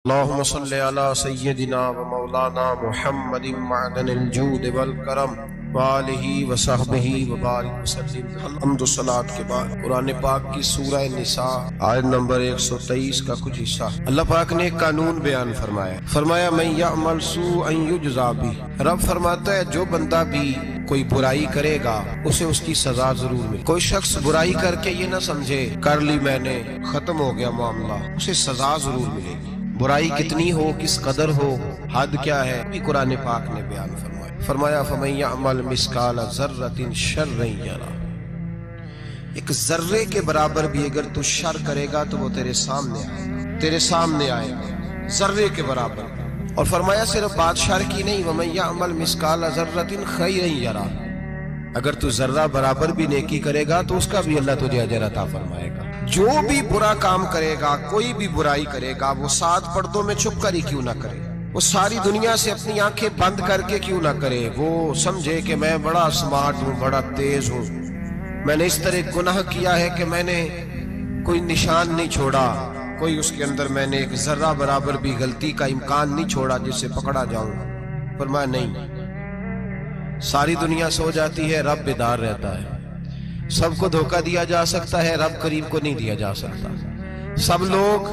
اللهم صل على سيدنا ومولانا محمد معدن الجود والکرم وآلہ وصحبہ وبارک وسلم۔ الحمد والصلاۃ کے بعد قرآن پاک کی سورہ نساء آیت نمبر 123 کا کچھ حصہ اللہ پاک نے ایک قانون بیان فرمایا من یعمل سوءا یجزا بہ۔ رب فرماتا ہے جو بندہ بھی کوئی برائی کرے گا اسے اس کی سزا ضرور ملے۔ کوئی شخص برائی کر کے یہ نہ سمجھے کر لی میں نے ختم ہو گیا معاملہ، اسے سزا ضرور ملے گی۔ برائی کتنی ہو، کس قدر ہو، حد کیا ہے، بھی قرآن پاک نے بیان فرمایا فَمَن يَعْمَلْ مِثْقَالَ ذَرَّةٍ شَرًّا يَرَهُ۔ ایک ذرے کے برابر بھی اگر تو شر کرے گا تو وہ تیرے سامنے آئے گا ذرے کے برابر۔ اور فرمایا صرف بات شر کی نہیں، وَمَن يَعْمَلْ مِثْقَالَ ذَرَّةٍ خَيْرًا يَرَهُ۔ اگر تو ذرہ برابر بھی نیکی کرے گا تو اس کا بھی اللہ تجھے اجر عطا فرمائے گا۔ جو بھی برا کام کرے گا، کوئی بھی برائی کرے گا، وہ 7 پردوں میں چھپ کر ہی کیوں نہ کرے، وہ ساری دنیا سے اپنی آنکھیں بند کر کے کیوں نہ کرے، وہ سمجھے کہ میں بڑا سمارٹ ہوں، بڑا تیز ہوں، میں نے اس طرح گناہ کیا ہے کہ میں نے کوئی نشان نہیں چھوڑا، کوئی اس کے اندر میں نے ایک ذرہ برابر بھی غلطی کا امکان نہیں چھوڑا جس سے پکڑا جاؤں۔ فرمایا نہیں، ساری دنیا سو جاتی ہے، رب بیدار رہتا ہے۔ سب کو دھوکہ دیا جا سکتا ہے، رب کریم کو نہیں دیا جا سکتا۔ سب لوگ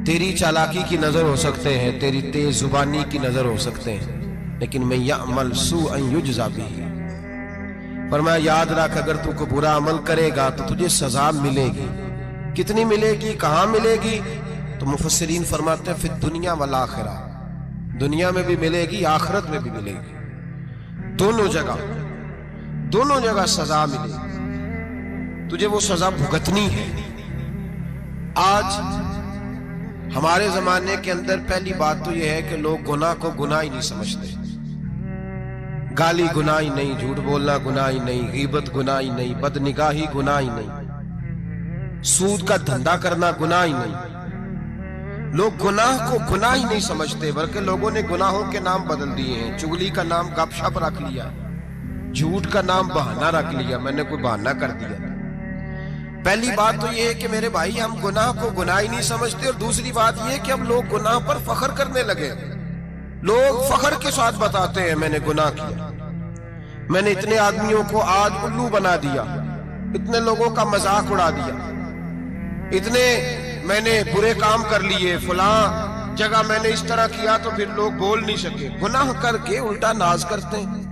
تیری چالاکی کی نظر ہو سکتے ہیں، تیری تیز زبانی کی نظر ہو سکتے ہیں، لیکن من یعمل سوءا یجزا بہ۔ فرمایا یاد رکھ اگر تو کو برا عمل کرے گا تو تجھے سزا ملے گی۔ کتنی ملے گی، کہاں ملے گی؟ تو مفسرین فرماتے ہیں فی الدنیا والآخرہ، دنیا میں بھی ملے گی، آخرت میں بھی ملے گی، دونوں جگہ سزا ملے گی، تجھے وہ سزا بھگتنی ہے۔ آج ہمارے زمانے کے اندر پہلی بات تو یہ ہے کہ لوگ گناہ کو گناہ ہی نہیں سمجھتے۔ گالی گناہ ہی نہیں، جھوٹ بولنا گناہ ہی نہیں، غیبت گناہ ہی نہیں، بد نگاہی گناہ ہی نہیں، سود کا دھندا کرنا گناہ ہی نہیں۔ لوگ گناہ کو گناہ ہی نہیں سمجھتے، بلکہ لوگوں نے گناہوں کے نام بدل دیے ہیں۔ چغلی کا نام گپ شپ رکھ لیا، جھوٹ کا نام بہانہ رکھ لیا، میں نے کوئی بہانہ کر دیا۔ پہلی بات تو یہ ہے کہ میرے بھائی ہم گناہ کو گناہ ہی نہیں سمجھتے، اور دوسری بات یہ کہ اب لوگ گناہ پر فخر کرنے لگے۔ لوگ فخر کے ساتھ بتاتے ہیں میں نے گناہ کیا، میں نے اتنے آدمیوں کو آج الو بنا دیا، اتنے لوگوں کا مذاق اڑا دیا، اتنے میں نے برے کام کر لیے، فلاں جگہ میں نے اس طرح کیا تو پھر لوگ بول نہیں سکے۔ گناہ کر کے الٹا ناز کرتے ہیں۔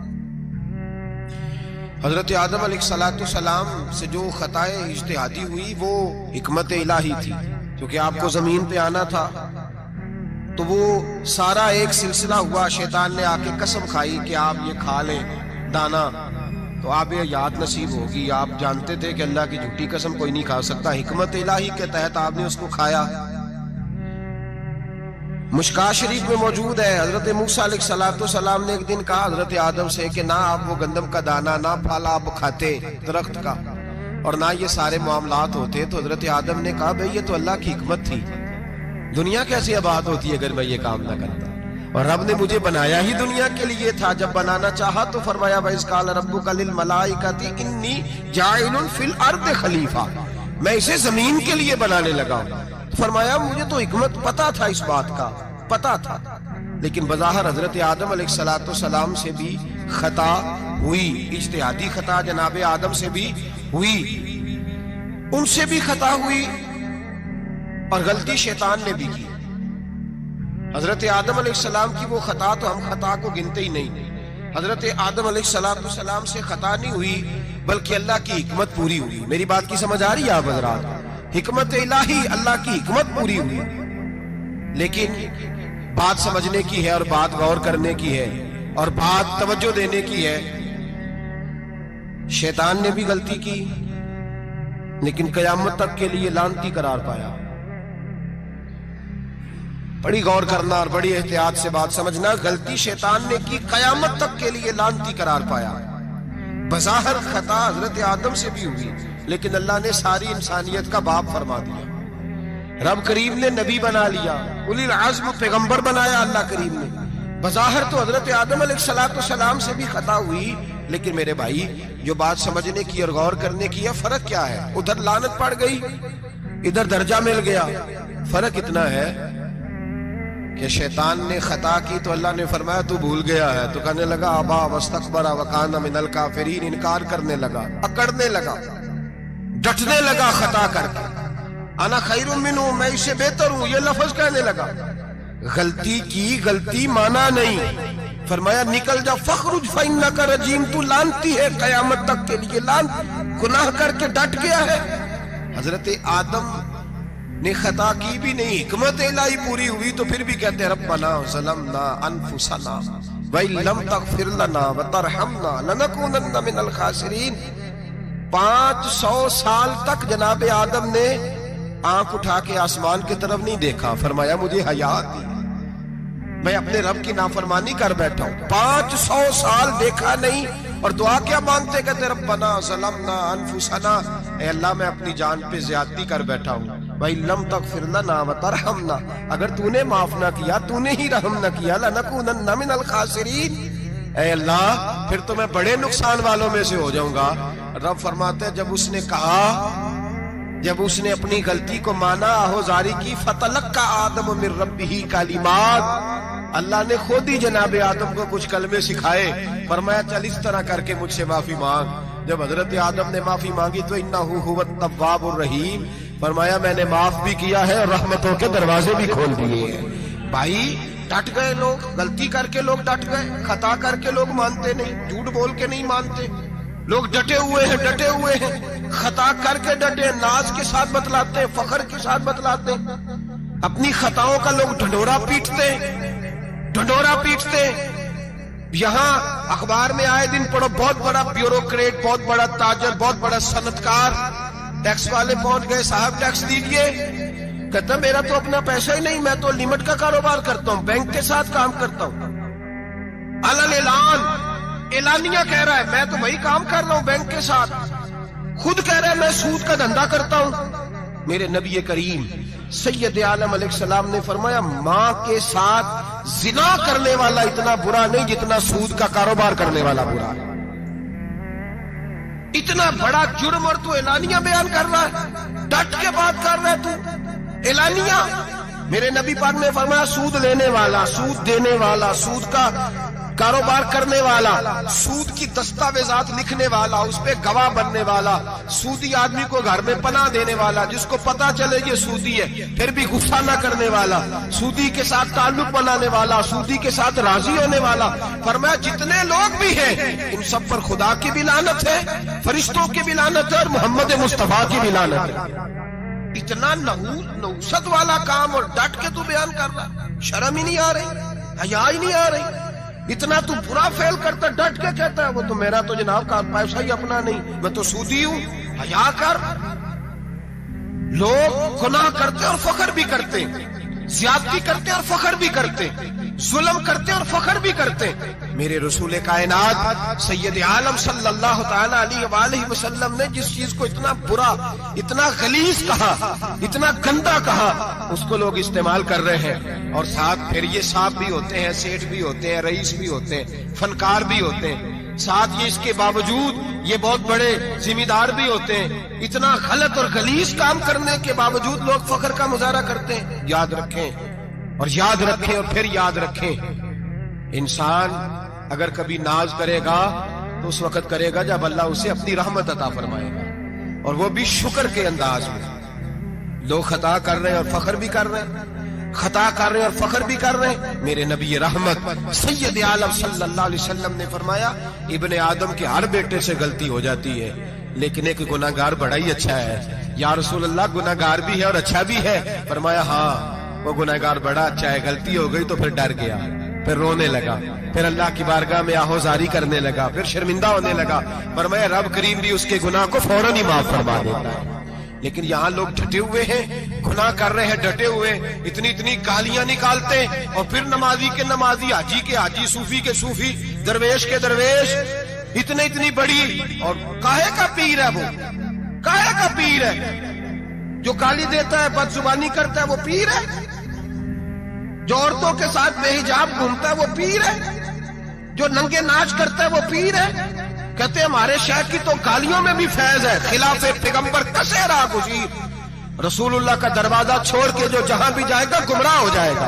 حضرت آدم علیہ السلام سے جو خطائے اجتہادی ہوئی وہ حکمت الہی تھی، کیونکہ آپ کو زمین پہ آنا تھا، تو وہ سارا ایک سلسلہ ہوا۔ شیطان نے آ کے قسم کھائی کہ آپ یہ کھا لیں دانا تو آپ یہ یاد نصیب ہوگی۔ آپ جانتے تھے کہ اللہ کی جھوٹی قسم کوئی نہیں کھا سکتا، حکمت الہی کے تحت آپ نے اس کو کھایا۔ مشکاہ شریف میں موجود ہے، حضرت موسیٰ علیہ السلام نے ایک دن کہا حضرت آدم سے کہ نہ آپ وہ گندم کا دانہ، نہ پھل آپ کھاتے درخت کا، اور نہ یہ سارے معاملات ہوتے۔ تو حضرت آدم نے کہا بھئی یہ تو اللہ کی حکمت تھی، دنیا کیسی آباد ہوتی ہے اگر میں یہ کام نہ کرتا، اور رب نے مجھے بنایا ہی دنیا کے لیے تھا۔ جب بنانا چاہا تو فرمایا وَإِذْ قَالَ رَبُّكَ لِلْمَلَائِكَةِ إِنِّي جَاعِلٌ فِي الْأَرْضِ خلیفہ، میں اسے زمین کے لیے بنانے لگا ہوں۔ فرمایا مجھے تو حکمت پتا تھا، اس بات کا پتا تھا، لیکن بظاہر حضرت آدم علیہ السلام سے بھی خطا ہوئی، اجتہادی خطا جناب آدم سے بھی ہوئی، ان سے بھی خطا ہوئی، اور غلطی شیطان نے بھی کی۔ حضرت آدم علیہ السلام کی وہ خطا تو ہم خطا کو گنتے ہی نہیں۔ حضرت آدم علیہ السلام سے خطا نہیں ہوئی بلکہ اللہ کی حکمت پوری ہوئی۔ میری بات کی سمجھ آ رہی ہے آپ حضرات؟ حکمت الہی، اللہ کی حکمت پوری ہوئی، لیکن بات سمجھنے کی ہے، اور بات غور کرنے کی ہے، اور بات توجہ دینے کی ہے۔ شیطان نے بھی غلطی کی لیکن قیامت تک کے لیے لعنتی قرار پایا۔ بڑی غور کرنا اور بڑی احتیاط سے بات سمجھنا، غلطی شیطان نے کی، قیامت تک کے لیے لعنتی قرار پایا۔ بظاہر خطا حضرت آدم سے بھی ہوئی، لیکن اللہ نے ساری انسانیت کا باپ فرما دیا۔ رب کریم نے نبی بنا لیا، اولی العزم پیغمبر بنایا اللہ کریم نے۔ بظاہر تو حضرت آدم علیہ السلام سے بھی خطا ہوئی، لیکن میرے بھائی جو بات سمجھنے کی اور غور کرنے کی ہے، فرق کیا ہے؟ ادھر لعنت پڑ گئی، ادھر درجہ مل گیا، فرق اتنا ہے کہ شیطان نے خطا کی تو اللہ نے فرمایا تو بھول گیا ہے، تو کہنے لگا ابا واستکبر وکان من الکافرین، انکار کرنے لگا، اکڑنے لگا، ڈٹنے لگا خطا کر کے، انا خیر منہ، میں اس سے بہتر ہوں، یہ لفظ کہنے لگا۔ غلطی کی، غلطی مانا نہیں، فرمایا نکل جا، فخرج فإنک رجیم، تو لعنتی ہے قیامت تک کے لیے، گناہ کر کے ڈٹ گیا ہے۔ حضرت آدم نے خطا کی بھی نہیں، حکمت الہی پوری ہوئی تو پھر بھی کہتے ہیں ربنا ظلمنا انفسنا وَإِن لَمْ تَغْفِرْ لَنَا وَتَرْحَمْنَا لَنَكُونَنَّ مِنَ الْخَاسِرِينَ۔ 500 سال تک جناب آدم نے آنکھ اٹھا کے آسمان کی طرف نہیں دیکھا، فرمایا مجھے حیا آتی، میں اپنے رب کی نافرمانی کر بیٹھا ہوں۔ 500 سال دیکھا نہیں، اور دعا کیا مانگتے، کہتے ربنا ظلمنا انفسنا، اے اللہ میں اپنی جان پہ زیادتی کر بیٹھا ہوں، وَإِن لَمْ تَغْفِرْ لَنَا وَتَرْحَمْنَا، اگر تو نے معاف نہ کیا، تو نے ہی رحم نہ کیا، لَنَكُونَنَّ مِنَ الْخَاسِرِينَ، اے اللہ پھر تو میں بڑے نقصان والوں میں سے ہو جاؤں گا۔ رب فرماتے ہیں جب اس نے کہا، جب اس نے اپنی غلطی کو مانا، آہوزاری کی، فَتَلَقَّى آدَمُ مِن رَبِّهِ کَلِمَاتٍ، اللہ نے خود ہی جناب آدم کو کچھ کلمے سکھائے، فرمایا چل اس طرح کر کے مجھ سے معافی مانگ۔ جب حضرت آدم نے معافی مانگی تو انہو هو التواب الرحیم، فرمایا میں نے معاف بھی کیا ہے اور رحمتوں کے دروازے بھی کھول دیے ہیں۔ بھائی ڈٹ گئے لوگ، غلطی کر کے لوگ ڈٹ گئے، خطا کر کے لوگ مانتے نہیں، جھوٹ بول کے نہیں مانتے، لوگ ڈٹے ہوئے ہیں، ڈٹے ہوئے ہیں، خطا کر کے ڈٹے، ناز کے ساتھ بتلاتے ہیں، فخر کے ساتھ بتلاتے ہیں، اپنی خطاؤں کا لوگ ڈھنڈورا پیٹتے ہیں، ڈھنڈورا پیٹتے ہیں۔ یہاں اخبار میں آئے دن پڑھو، بہت بڑا بیوروکریٹ، بہت بڑا تاجر، بہت بڑا صنعتکار، ٹیکس والے پہنچ گئے، صاحب ٹیکس دیجئے، کہتا میرا تو اپنا پیسہ ہی نہیں، میں تو لمٹ کا کاروبار کرتا ہوں، بینک کے ساتھ کام کرتا ہوں، علن اعلانیہ کہہ رہا ہے میں تو وہی کام کر رہا ہوں بینک کے ساتھ، خود کہہ رہا ہے میں سود کا دھندا کرتا ہوں۔ میرے نبی کریم سید عالم علیہ السلام نے فرمایا ماں کے ساتھ زنا کرنے والا اتنا برا نہیں جتنا سود کا کاروبار کرنے والا برا ہے۔ اتنا بڑا جرم اور تو اعلانیہ بیان کر رہا ہے، ڈٹ کے بات کر رہا ہے تو اعلانیہ۔ میرے نبی پاک نے فرمایا سود لینے والا، سود دینے والا، سود کا کاروبار کرنے والا، سود کی دستاویزات لکھنے والا، اس پہ گواہ بننے والا، سودی آدمی کو گھر میں پناہ دینے والا، جس کو پتا چلے یہ سودی ہے پھر بھی غصہ نہ کرنے والا، سودی کے ساتھ تعلق بنانے والا، سودی کے ساتھ راضی ہونے والا۔ فرمایا جتنے لوگ بھی ہیں ان سب پر خدا کی بھی لعنت ہے، فرشتوں کی بھی لعنت ہے، اور محمد مصطفیٰ کی بھی لعنت ہے۔ اتنا نحوست والا کام اور ڈٹ کے تو بیان کر رہا، شرم ہی نہیں آ رہی، حیا ہی نہیں آ رہی، اتنا تو برا فیل کرتا، ڈٹ کے کہتا ہے وہ تو میرا تو جناب کا پیسہ ہی اپنا نہیں، میں تو سودی ہوں، حیا کر۔ لوگ گناہ کرتے اور فخر بھی کرتے، زیادتی کرتے اور فخر بھی کرتے، ظلم کرتے اور فخر بھی کرتے۔ میرے رسول کائنات سید عالم صلی اللہ تعالی علیہ وآلہ وسلم نے جس چیز کو اتنا برا، اتنا غلیظ کہا، اتنا گندا کہا، اس کو لوگ استعمال کر رہے ہیں، اور ساتھ پھر یہ صاحب بھی ہوتے ہیں، سیٹھ بھی ہوتے ہیں، رئیس بھی ہوتے ہیں، فنکار بھی ہوتے ہیں، ساتھ یہ اس کے باوجود یہ بہت بڑے ذمہ دار بھی ہوتے ہیں۔ اتنا غلط اور غلیظ کام کرنے کے باوجود لوگ فخر کا مظاہرہ کرتے ہیں۔ یاد رکھیں اور یاد رکھیں اور پھر یاد رکھیں، انسان اگر کبھی ناز کرے گا تو اس وقت کرے گا جب اللہ اسے اپنی رحمت عطا فرمائے گا، اور وہ بھی شکر کے انداز میں۔ لوگ خطا کر رہے ہیں اور فخر بھی کر رہے ہیں، خطا کر رہے ہیں اور فخر بھی کر رہے ہیں۔ میرے نبی رحمت سید عالم صلی اللہ علیہ وسلم نے فرمایا ابن آدم کے ہر بیٹے سے غلطی ہو جاتی ہے، لیکن ایک گناہگار بڑا ہی اچھا ہے۔ یا رسول اللہ گناہگار بھی ہے اور اچھا بھی ہے؟ فرمایا ہاں وہ گناہگار بڑا اچھا ہے، غلطی ہو گئی تو پھر ڈر گیا، پھر رونے لگا، پھر اللہ کی بارگاہ میں آہوزاری کرنے لگا، پھر شرمندہ ہونے لگا۔ فرمایا رب کریم بھی اس کے گناہ کو فوراً ہی معاف فرما دیتا ہے۔ لیکن یہاں لوگ ڈٹے ہوئے ہیں، گناہ کر رہے ہیں، ڈٹے ہوئے، اتنی اتنی گالیاں نکالتے، اور پھر نمازی کے نمازی، حاجی کے حاجی، صوفی کے صوفی، درویش کے درویش، اتنی بڑی، اور کاہے کا پیر ہے وہ، کاہے کا پیر ہے؟ جو گالی دیتا ہے، بد زبانی کرتا ہے، وہ پیر ہے؟ جو عورتوں کے ساتھ بے حجاب گھومتا ہے وہ پیر ہے؟ جو ننگے ناچ کرتا ہے وہ پیر ہے؟ کہتے ہیں ہمارے شیخ کی تو گالیوں میں بھی فیض ہے، خلاف پیغمبر کسے راہ گزیر، رسول اللہ کا دروازہ چھوڑ کے جو جہاں بھی جائے گا گمراہ ہو جائے گا،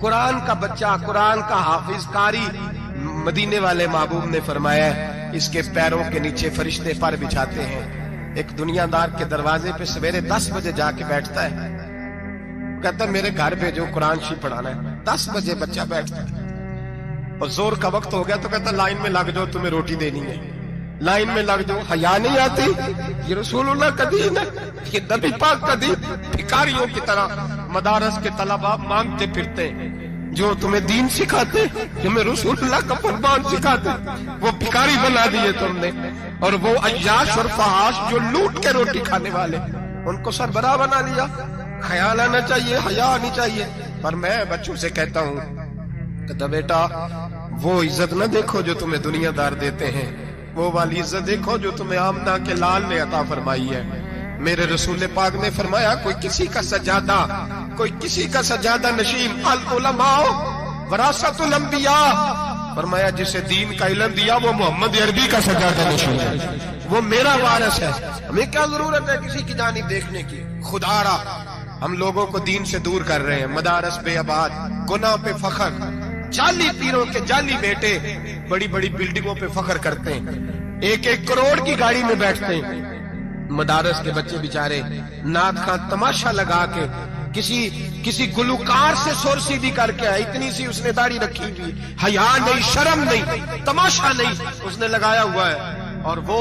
قرآن کا بچہ، قرآن کا حافظ قاری، مدینے والے محبوب نے فرمایا ہے اس کے پیروں کے نیچے فرشتے پر بچھاتے ہیں۔ ایک دنیا دار کے دروازے پہ سویرے 10 بجے جا کے بیٹھتا ہے، کہتا ہے میرے گھر بھیجو قرآن شریف پڑھانا ہے۔ 10 بجے بچہ بیٹھتا ہے اور زور کا وقت ہو گیا تو کہتا ہے لائن میں لگ جاؤ، تمہیں روٹی دینی ہے، لائن میں لگ جاؤ۔ حیا نہیں آتی؟ یہ رسول اللہ کا دین ہے، یہ نبی پاک کا دین۔ بھکاریوں کی طرح مدارس کے طلباء مانگتے پھرتے ہیں، جو تمہیں دین سکھاتے، تمہیں رسول اللہ کا فرمان سکھاتے، وہ بھکاری بنا دیے تم نے۔ اور وہ عیاش اور فحاش جو لوٹ کے روٹی کھانے والے، ان کو سربراہ بنا لیا۔ خیال آنا چاہیے، حیا آنی چاہیے۔ پر میں بچوں سے کہتا ہوں کہ بیٹا وہ عزت نہ دیکھو جو تمہیں دنیا دار دیتے ہیں، وہ والی عزت دیکھو جو تمہیں آمنہ کے لال نے عطا فرمائی ہے۔ میرے رسول پاک نے فرمایا کوئی کسی کا سجادہ، کوئی کسی کا سجادہ نشین، العلماء وراثۃ الانبیاء، فرمایا جسے دین کا علم دیا وہ محمد عربی کا سجادہ نشین ہے، وہ میرا وارث ہے۔ ہمیں کیا ضرورت ہے کسی کی جانب دیکھنے کی؟ خدا را ہم لوگوں کو دین سے دور کر رہے ہیں، مدارس بے آباد، گناہ پہ فخر، جعلی پیروں کے جعلی بیٹے بڑی بڑی بلڈنگوں پہ فخر کرتے ہیں، 1-1 کروڑ کی گاڑی میں بیٹھتے ہیں۔ مدارس کے بچے بیچارے نعت خواں تماشا لگا کے کسی گلوکار سے سور سیدھی کر کے آئے، اتنی سی اس نے داڑھی رکھی ہوئی، حیا نہیں، شرم نہیں، تماشا نہیں، اس نے لگایا ہوا ہے، اور وہ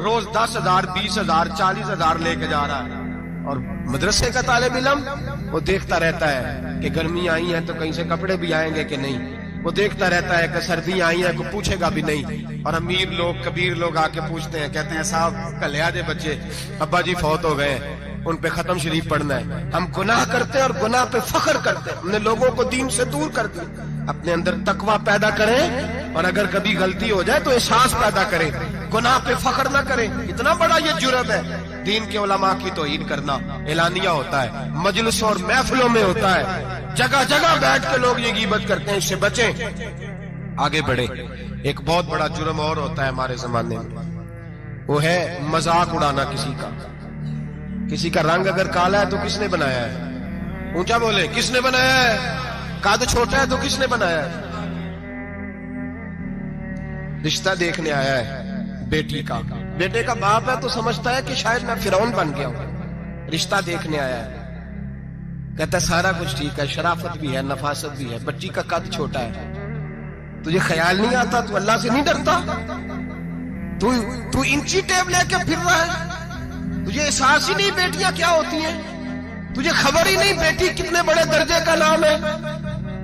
روز 10,000 20,000 40,000 لے کے جا رہا ہے۔ اور مدرسے کا طالب علم وہ دیکھتا رہتا ہے کہ گرمی آئی ہے تو کہیں سے کپڑے بھی آئیں گے کہ نہیں، وہ دیکھتا رہتا ہے کہ سردی آئی ہے، کوئی پوچھے گا بھی نہیں۔ اور امیر لوگ، کبیر لوگ آ کے پوچھتے ہیں، کہتے ہیں صاحب کل لے آجے بچے، ابا جی فوت ہو گئے ہیں، ان پہ ختم شریف پڑھنا ہے۔ ہم گناہ کرتے ہیں اور گناہ پہ فخر کرتے ہیں، ہم نے لوگوں کو دین سے دور کر دیا۔ اپنے اندر تقویٰ پیدا کریں، اور اگر کبھی غلطی ہو جائے تو احساس پیدا کریں، گناہ پہ فخر نہ کریں۔ اتنا بڑا یہ جرم ہے دین کے علماء کی توہین کرنا۔ اعلانیہ ہوتا ہے، مجلسوں اور محفلوں میں ہوتا ہے، جگہ جگہ بیٹھ کے لوگ یہ غیبت کرتے ہیں، اس سے بچیں، آگے بڑھیں۔ ایک بہت بڑا جرم اور ہوتا ہے ہمارے زمانے میں، وہ ہے مذاق اڑانا کسی کا۔ کسی کا رنگ اگر کالا ہے تو کس نے بنایا ہے؟ اونچا بولے، کس نے بنایا ہے؟ قد چھوٹا ہے تو کس نے بنایا ہے؟ رشتہ دیکھنے آیا ہے بیٹی کا، بیٹے کا باپ ہے تو سمجھتا ہے کہ شاید میں فرعون بن گیا ہوں۔ رشتہ دیکھنے آیا ہے، کہتا ہے سارا کچھ ٹھیک ہے، شرافت بھی ہے، نفاست بھی ہے، بچی کا قد چھوٹا ہے۔ تجھے خیال نہیں آتا؟ تو اللہ سے نہیں ڈرتا؟ تو انچی ٹیپ لے کے پھر رہا ہے؟ تجھے احساس ہی نہیں بیٹیاں کیا ہوتی ہیں؟ تجھے خبر ہی نہیں بیٹی کتنے بڑے درجے کا نام ہے؟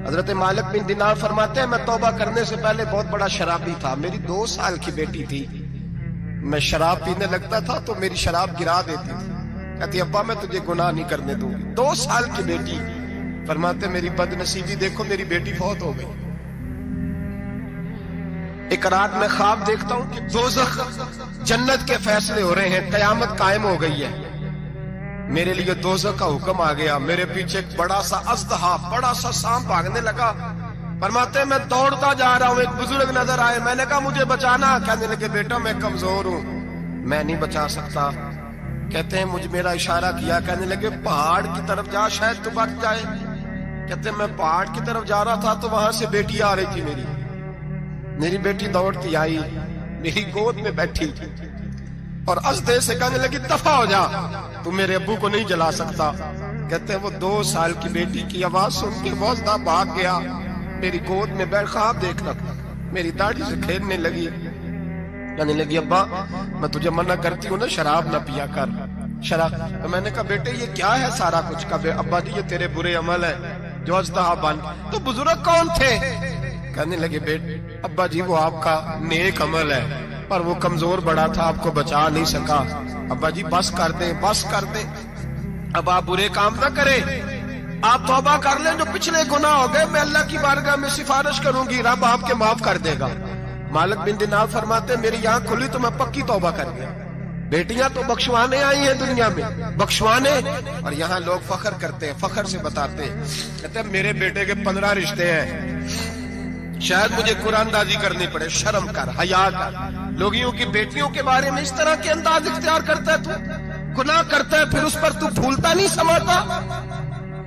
حضرت مالک بن دینار فرماتے ہیں میں توبہ کرنے سے پہلے بہت بڑا شرابی تھا، میری 2 سال کی بیٹی تھی، میں شراب پینے لگتا تھا تو میری شراب گرا دیتی تھی، کہتی ابا میں تجھے گناہ نہیں کرنے دوں گی۔ 2 سال کی بیٹی، فرماتے میری بد نصیبی دیکھو میری بیٹی فوت ہو گئی۔ ایک رات میں خواب دیکھتا ہوں کہ دوزخ جنت کے فیصلے ہو رہے ہیں، قیامت قائم ہو گئی ہے، میرے لیے دوزخ کا حکم آ گیا، میرے پیچھے ایک بڑا سا اژدہا، بڑا سا سانپ بھاگنے لگا۔ فرماتے ہیں میں دوڑتا جا رہا ہوں، ایک بزرگ نظر آئے، میں نے کہا مجھے بچانا، کہنے لگے بیٹا میں کمزور ہوں، میں نہیں بچا سکتا۔ کہتے ہیں مجھ میرا اشارہ کیا، کہنے لگے پہاڑ کی طرف جا شاید تو بچ جائے۔ کہتے ہیں میں پہاڑ کی طرف جا رہا تھا تو وہاں سے بیٹی آ رہی تھی، میری بیٹی دوڑتی آئی، میری گود میں بیٹھی اور اژدہے سے کہنے لگی دفع ہو جا، تو میرے ابو کو نہیں جلا سکتا۔ کہتے ہیں وہ 2 سال کی بیٹی کی آواز سن کے وہ اژدہا بھاگ گیا، میری گود میں بیٹھ خواب دیکھنا، میری داڑھی سے کھیلنے لگی، کہنے لگی ابا میں تجھے منع کرتی ہوں نا شراب نہ پیا کر، شراب۔ تو میں نے کہا بیٹے یہ کیا ہے سارا کچھ؟ کا ابا جی یہ تیرے برے عمل ہے جو اژدہا بن۔ تو بزرگ کون تھے؟ کہنے لگے بیٹے ابا جی وہ آپ کا نیک عمل ہے، پر وہ کمزور بڑا تھا، آپ کو بچا نہیں سکا۔ ابا جی بس کر دیں، بس کر دیں، اب آپ برے کام نہ کریں، آپ توبہ کر لیں، جو پچھلے گناہ ہو گئے میں اللہ کی بارگاہ میں سفارش کروں گی، رب آپ کے معاف کر دے گا۔ مالک بن دینار فرماتے میری آنکھ کھلی تو میں پکی توبہ کر گیا۔ بیٹیاں تو بخشوانے آئی ہیں دنیا میں، بخشوانے، اور یہاں لوگ فخر کرتے ہیں، فخر سے بتاتے ہیں، کہتے ہیں میرے بیٹے کے 15 رشتے ہیں، شاید مجھے قرآن دازی کرنی پڑے، شرم کر، حیا کر۔ لوگیوں کی بیٹیوں کے بارے میں اس طرح کے انداز اختیار کرتا ہے، تو گناہ کرتا ہے پھر اس پر تو پھولتا نہیں سماتا،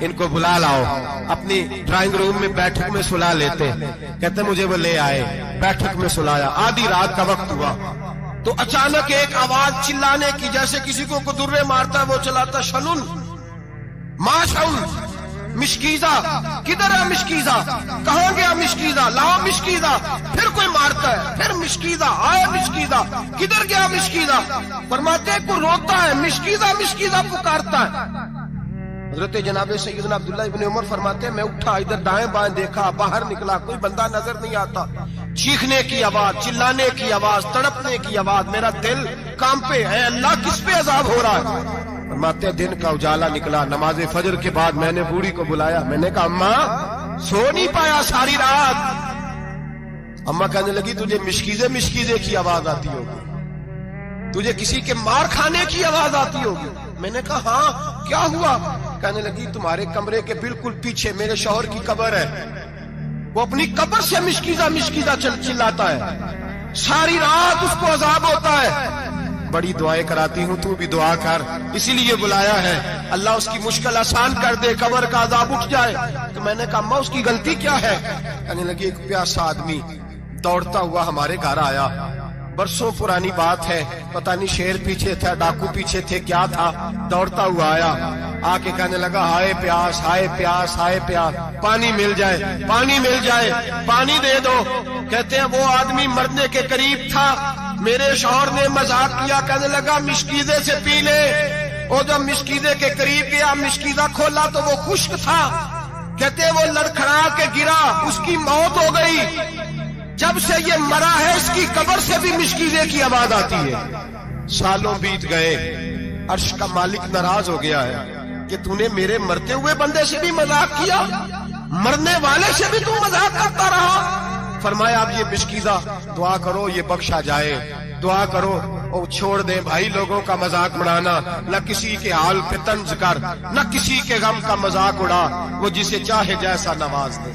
ان کو بلا لاؤ، اپنی ڈرائنگ روم میں بیٹھک میں سلا لیتے. کہتے مجھے وہ لے آئے، بیٹھک میں سلایا. آدھی رات کا وقت ہوا تو اچانک ایک آواز چلانے کی، جیسے کسی کو درے مارتا ہے وہ چلاتا شنن ما شن مشکیزہ. کدھر ہے مشکیزہ؟ کہاں گیا مشکیزہ؟ لاؤ مشکیزہ. پھر کوئی مارتا ہے، پھر مشکیزہ آئے مشکیزہ. کدھر گیا مشکیزہ؟ فرماتے ہیں کوئی روتا ہے، مشکیزہ مشکیزہ پکارتا ہے. حضرت جناب سیدنا عبداللہ ابن عمر فرماتے ہیں میں اٹھا، ادھر دائیں بائیں دیکھا، باہر نکلا، کوئی بندہ نظر نہیں آتا. چیخنے کی آواز، چلانے کی آواز، تڑپنے کی آواز. میرا دل کانپے، اے اللہ کس پہ عذاب ہو رہا ہے؟ فرماتے ہیں دن کا اجالا نکلا. نماز فجر کے بعد میں نے بوڑھی کو بلایا. میں نے کہا اماں سو نہیں پایا ساری رات. اماں کہنے لگی تجھے مشکیزے کی آواز آتی ہوگی، تجھے کسی کے مار کھانے کی آواز آتی ہوگی. میں نے کہا ہاں کیا ہوا؟ کہنے لگی تمہارے کمرے کے بالکل پیچھے میرے شوہر کی قبر ہے، وہ اپنی قبر سے مشکیزہ چلاتا ہے، ساری رات اس کو عذاب ہوتا ہے. بڑی دعائیں کراتی ہوں، تو بھی دعا کر، اسی لیے بلایا ہے اللہ اس کی مشکل آسان کر دے، قبر کا عذاب اٹھ جائے. تو میں نے کہا اماں اس کی غلطی کیا ہے؟ کہنے لگی ایک پیاسا آدمی دوڑتا ہوا ہمارے گھر آیا، برسوں پرانی بات ہے، پتہ نہیں شیر پیچھے تھا، ڈاکو پیچھے تھے، کیا تھا، دوڑتا ہوا آیا، آ کے کہنے لگا ہائے پیاس ہائے پیاس ہائے پیاس، پانی مل جائے پانی مل جائے، پانی دے دو. کہتے ہیں وہ آدمی مرنے کے قریب تھا، میرے شوہر نے مذاق کیا، کہنے لگا مشکیزے سے پی لے. اور جب مشکیزے کے قریب گیا، مشکیزہ کھولا تو وہ خشک تھا. کہتے ہیں وہ لڑکھڑا کے گرا، اس کی موت ہو گئی. جب سے یہ مرا ہے اس کی قبر سے بھی مشکیزے کی آواز آتی ہے. سالوں بیت گئے، عرش کا مالک ناراض ہو گیا ہے کہ تو نے میرے مرتے ہوئے بندے سے بھی مذاق کیا، مرنے والے سے بھی تو مذاق کرتا رہا. فرمایا اب یہ مشکیزہ دعا کرو یہ بخشا جائے، دعا کرو اور چھوڑ دیں بھائی لوگوں کا مذاق اڑانا، نہ کسی کے حال پہ طنز کر، نہ کسی کے غم کا مذاق اڑا، وہ جسے چاہے جیسا نواز دے.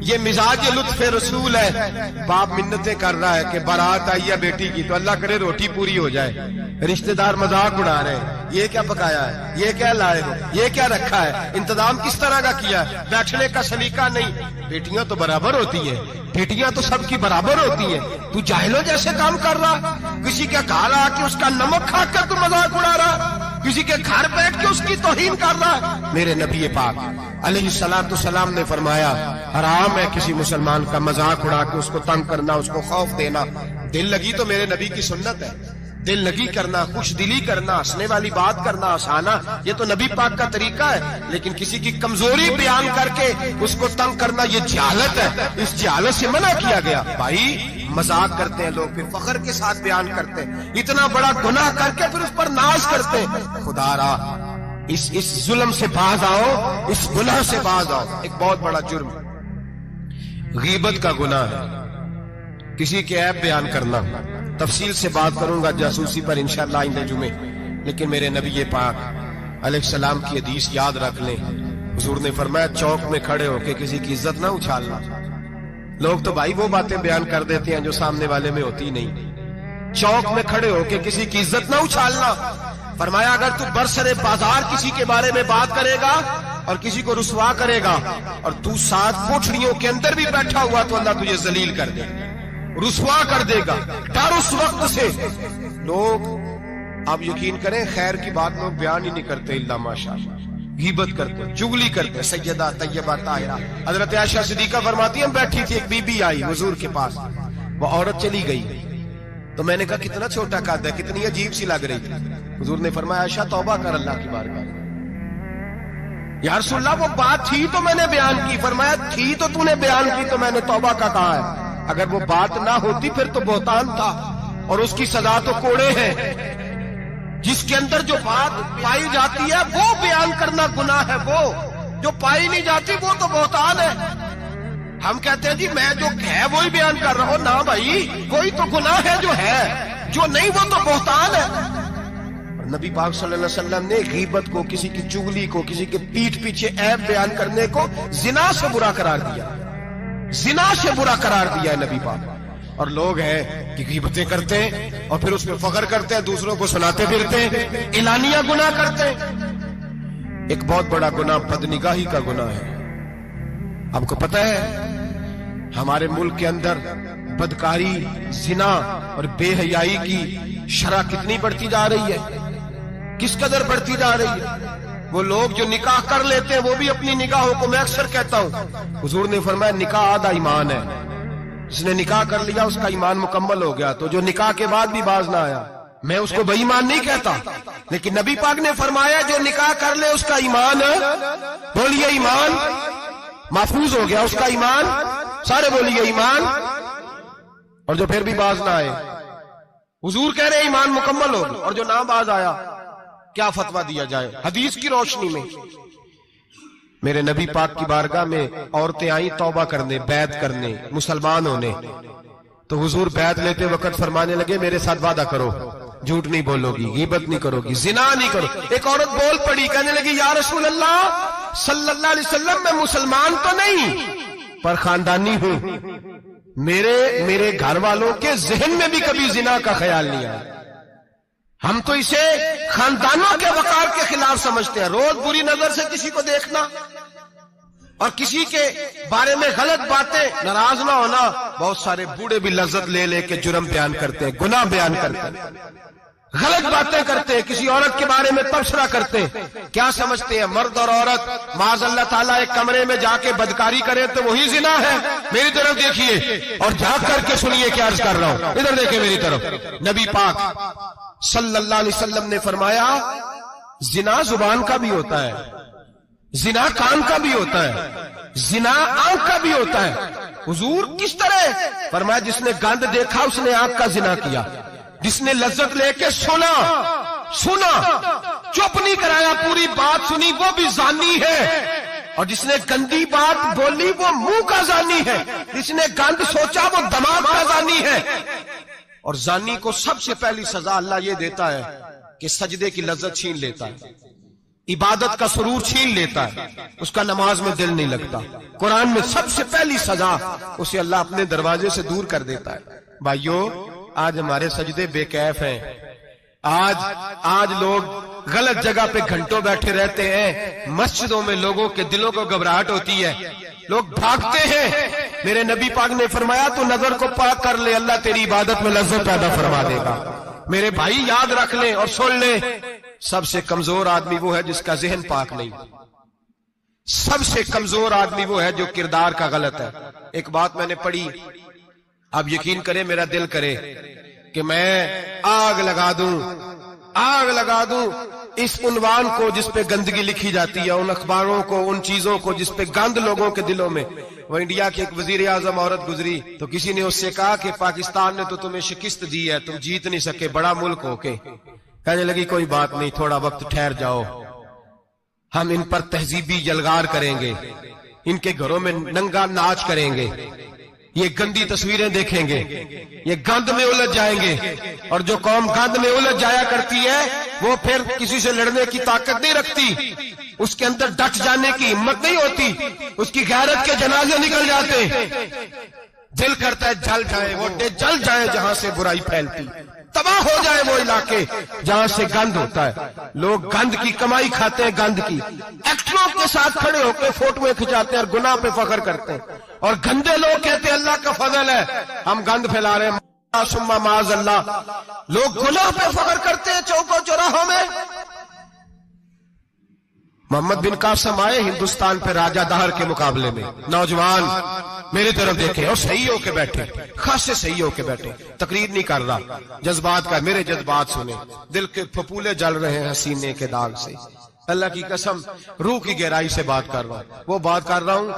یہ مزاج لطف رسول ہے. باپ منتیں کر رہا ہے کہ بارات آئی ہے بیٹی کی تو اللہ کرے روٹی پوری ہو جائے، رشتہ دار مذاق اڑا رہے ہیں، یہ کیا پکایا ہے، یہ کیا لائے ہو، یہ کیا رکھا ہے، انتظام کس طرح کا کیا ہے، بیٹھنے کا سلیقہ نہیں. بیٹیاں تو برابر ہوتی ہیں، بیٹیاں تو سب کی برابر ہوتی ہیں. تو جاہلوں جیسے کام کر رہا، کسی کے گھر آ کے اس کا نمک کھا کر تو مذاق اڑا رہا، کسی کے گھر بیٹھ کے اس کی توہین کر رہا ہے. میرے نبی پاک علیہ السلام نے فرمایا حرام ہے کسی مسلمان کا مذاق اڑا کے اس کو تنگ کرنا، اس کو خوف دینا. دل لگی تو میرے نبی کی سنت ہے، دل لگی کرنا، خوش دلی کرنا، ہنسنے والی بات کرنا، ہنسانا، یہ تو نبی پاک کا طریقہ ہے. لیکن کسی کی کمزوری بیان کر کے اس کو تنگ کرنا یہ جہالت ہے، اس جہالت سے منع کیا گیا. بھائی مذاق کرتے ہیں لوگ، پھر فخر کے ساتھ بیان کرتے ہیں، اتنا بڑا گناہ کر کے پھر اس پر ناز کرتے ہیں. خدا را اس ظلم سے باز آؤ، اس گناہ سے باز آؤ. ایک بہت بڑا جرم غیبت کا گناہ ہے، کسی کے عیب بیان کرنا. تفصیل سے بات کروں گا جاسوسی پر انشاءاللہ آئندہ جمعے. لیکن میرے نبی پاک علیہ السلام کی حدیث یاد رکھ لیں. حضور نے فرمایا چوک میں کھڑے ہو کے کسی کی عزت نہ اچھالنا. لوگ تو بھائی وہ باتیں بیان کر دیتے ہیں جو سامنے والے میں ہوتی نہیں. چوک میں کھڑے ہو کے کسی کی عزت نہ اچھالنا. فرمایا اگر تو برسر بازار کسی کے بارے میں بات کرے گا اور کسی کو رسوا کرے گا اور تو ساتھ کوٹھڑیوں کے اندر بھی بیٹھا ہوا تو اللہ تجھے ذلیل کر دے، رسوا کر دے گا. ڈر اس وقت سے. لوگ آپ یقین کریں خیر کی بات لوگ بیان ہی نہیں کرتے الا ماشاءاللہ، غیبت کرتے، چغلی کرتے. سیدہ طیبہ طاہرہ حضرت عائشہ صدیقہ فرماتی ہیں بیٹھی تھی، ایک بی بی آئی حضور کے پاس، وہ عورت چلی گئی تو میں نے کہا کتنا چھوٹا قد ہے، کتنی عجیب سی لگ رہی تھی. حضور نے فرمایا عائشہ توبہ کر اللہ کی بارگاہ. یا رسول اللہ وہ بات تھی تو میں نے بیان کی. فرمایا تھی تو تو نے بیان کی تو میں نے توبہ کا کہا ہے. اگر وہ بات نہ ہوتی پھر تو بہتان تھا اور اس کی سزا تو کوڑے ہیں. جس کے اندر جو بات پائی جاتی ہے وہ بیان کرنا گناہ ہے، وہ جو پائی نہیں جاتی وہ تو بہتان ہے. ہم کہتے ہیں جی میں جو ہے وہی بیان کر رہا ہوں. نہ بھائی کوئی تو گناہ ہے جو ہے، جو نہیں وہ تو بہتان ہے. نبی پاک صلی اللہ علیہ وسلم نے غیبت کو، کسی کی چغلی کو، کسی کے پیٹھ پیچھے عیب بیان کرنے کو زنا سے برا قرار دیا، زنا سے برا قرار دیا ہے نبی پاک. اور لوگ ہیں کہ غیبتیں کرتے ہیں اور پھر اس میں فخر کرتے ہیں، دوسروں کو سناتے پھرتے ہیں، اعلانیہ گناہ کرتے ہیں. ایک بہت بڑا گناہ بدنگاہی کا گناہ ہے۔ آپ کو پتہ ہے ہمارے ملک کے اندر بدکاری، زنا اور بے حیائی کی شرح کتنی بڑھتی جا رہی ہے، کس قدر بڑھتی جا رہی ہے۔ وہ لوگ جو نکاح کر لیتے ہیں وہ بھی اپنی نکاحوں کو، میں اکثر کہتا ہوں، حضور نے فرمایا نکاح آدھا ایمان ہے، جس نے نکاح کر لیا اس کا ایمان مکمل ہو گیا۔ تو جو نکاح کے بعد بھی باز نہ آیا، میں اس کو بے ایمان نہیں کہتا، لیکن نبی پاک نے فرمایا جو نکاح کر لے اس کا ایمان، بولیے ایمان محفوظ ہو گیا، اس کا ایمان، سارے بولیے ایمان، اور جو پھر بھی باز نہ آئے، حضور کہہ رہے ایمان مکمل ہو گیا، اور جو نہ باز آیا کیا فتویٰ دیا جائے حدیث کی روشنی میں؟ میرے نبی پاک کی بارگاہ میں عورتیں آئیں توبہ کرنے، بیعت کرنے، مسلمان ہونے، تو حضور بیعت لیتے وقت فرمانے لگے میرے ساتھ وعدہ کرو، جھوٹ نہیں بولو گی، غیبت نہیں کرو گی، زنا نہیں کرو۔ ایک عورت بول پڑی، کہنے لگی یا رسول اللہ صلی اللہ علیہ وسلم میں مسلمان تو نہیں پر خاندانی ہوں، میرے گھر والوں کے ذہن میں بھی کبھی زنا کا خیال نہیں آیا، ہم تو اسے خاندانوں کے وقار کے خلاف سمجھتے ہیں۔ روز بری نظر سے کسی کو دیکھنا اور کسی کے بارے میں غلط باتیں، ناراض نہ ہونا۔ بہت سارے بوڑھے بھی لذت لے لے کے جرم بیان کرتے ہیں، گناہ بیان کرتے ہیں، غلط باتیں کرتے ہیں، کسی عورت کے بارے میں تبصرہ کرتے ہیں۔ کیا سمجھتے ہیں مرد اور عورت معاذ اللہ تعالیٰ ایک کمرے میں جا کے بدکاری کرے تو وہی زنا ہے؟ میری طرف دیکھیے اور جا کر کے سنیے کیا عرض کر رہا ہوں، ادھر دیکھیں میری طرف۔ نبی پاک صلی اللہ علیہ وسلم نے فرمایا زنا زبان کا بھی ہوتا ہے، زنا کان کا بھی ہوتا ہے، زنا آنکھ کا بھی ہوتا ہے۔ حضور کس طرح؟ فرمایا جس نے گند دیکھا اس نے آنکھ کا زنا کیا، جس نے لذت لے کے سنا چپ نہیں کرایا، پوری بات سنی، وہ بھی زانی ہے، اور جس نے گندی بات بولی وہ منہ کا زانی ہے، جس نے گند سوچا وہ دماغ کا زانی ہے۔ اور زانی کو سب سے پہلی سزا اللہ یہ دیتا ہے کہ سجدے کی لذت چھین لیتا ہے، عبادت کا سرور چھین لیتا ہے، اس کا نماز میں دل نہیں لگتا۔ قرآن میں سب سے پہلی سزا اسے اللہ اپنے دروازے سے دور کر دیتا ہے۔ بھائیو آج ہمارے سجدے بے کیف ہیں، آج لوگ غلط جگہ پہ گھنٹوں بیٹھے رہتے ہیں، مسجدوں میں لوگوں کے دلوں کو گھبراہٹ ہوتی ہے، لوگ بھاگتے ہیں۔ میرے نبی پاک نے فرمایا تو نظر کو پاک کر لے، اللہ تیری عبادت میں لذت پیدا فرما دے گا۔ میرے بھائی یاد رکھ لیں اور سن لیں، سب سے کمزور آدمی وہ ہے جس کا ذہن پاک نہیں، سب سے کمزور آدمی وہ ہے جو کردار کا غلط ہے۔ ایک بات میں نے پڑھی، اب یقین کریں میرا دل کرے کہ میں آگ لگا دوں اس عنوان کو جس پہ گندگی لکھی جاتی ہے، ان اخباروں کو، ان چیزوں کو جس پہ گند لوگوں کے دلوں میں۔ وہ انڈیا کی ایک وزیر اعظم عورت گزری تو کسی نے اس سے کہا کہ پاکستان نے تو تمہیں شکست دی ہے، تم جیت نہیں سکے بڑا ملک ہو کے۔ کہنے لگی کوئی بات نہیں، تھوڑا وقت ٹھہر جاؤ، ہم ان پر تہذیبی یلغار کریں گے، ان کے گھروں میں ننگا ناچ کریں گے، یہ گندی تصویریں دیکھیں گے، یہ گند میں الجھ جائیں گے۔ اور جو قوم گند میں الجھ جایا کرتی ہے وہ پھر کسی سے لڑنے کی طاقت نہیں رکھتی، اس کے اندر ڈٹ جانے کی ہمت نہیں ہوتی، اس کی غیرت کے جنازے نکل جاتے، دل کرتا ہے جل جائے وہ جل جائے جہاں سے برائی پھیلتی، تباہ ہو جائے وہ علاقے جہاں سے گند ہوتا ہے۔ لوگ گند کی کمائی کھاتے ہیں، گند کی ایکٹروں کے ساتھ کھڑے ہو کے فوٹویں کھچاتے ہیں اور گناہ پہ فخر کرتے ہیں، اور گندے لوگ کہتے ہیں اللہ کا فضل ہے ہم گند پھیلا رہے ہیں، ثم معاذ اللہ۔ لوگ گناہ پہ فخر کرتے ہیں چوکوں چوراہوں میں۔ محمد بن قاسم آئے ہندوستان پہ راجہ دہر کے مقابلے میں، نوجوان میری طرف دیکھیں اور صحیح ہو کے بیٹھے، خاصے صحیح ہو کے بیٹھے، تقریر نہیں کر رہا، جذبات کا، میرے جذبات سنیں، دل کے پھپولے جل رہے ہیں سینے کے داغ سے، اللہ کی قسم روح کی گہرائی سے بات کر رہا ہوں، وہ بات کر رہا ہوں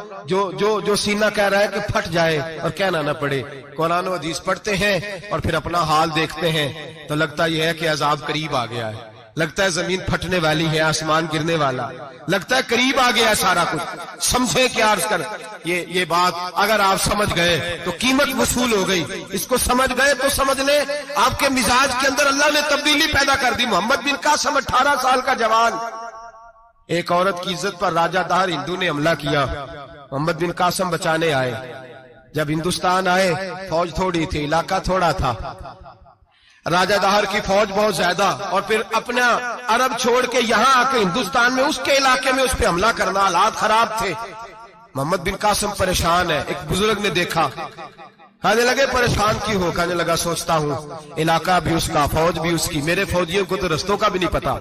جو سینہ کہہ رہا ہے کہ پھٹ جائے اور کہنا نہ پڑے۔ قرآن و حدیث پڑھتے ہیں اور پھر اپنا حال دیکھتے ہیں تو لگتا یہ ہے کہ عذاب قریب آ گیا ہے، لگتا ہے زمین پھٹنے والی ہے، آسمان گرنے والا، لگتا ہے قریب آ گیا سارا کچھ۔ سمجھے کیا عرض کر، یہ بات اگر آپ سمجھ گئے تو قیمت وصول ہو گئی، اس کو سمجھ گئے تو سمجھ لیں آپ کے مزاج کے اندر اللہ نے تبدیلی پیدا کر دی۔ محمد بن قاسم 18 سال کا جوان، ایک عورت کی عزت پر راجہ دہر ہندو نے حملہ کیا، محمد بن قاسم بچانے آئے۔ جب ہندوستان آئے فوج تھوڑی تھی، علاقہ تھوڑا تھا، راجہ دہر کی فوج بہت زیادہ، اور پھر اپنا عرب چھوڑ کے یہاں آ کے ہندوستان میں اس کے علاقے میں اس پہ حملہ کرنا، حالات خراب تھے۔ محمد بن قاسم پریشان ہے، ایک بزرگ نے دیکھا، کہنے لگے پریشان کی ہو؟ کہنے لگا سوچتا ہوں علاقہ بھی اس کا، فوج بھی اس کی، میرے فوجیوں کو تو رستوں کا بھی نہیں پتا،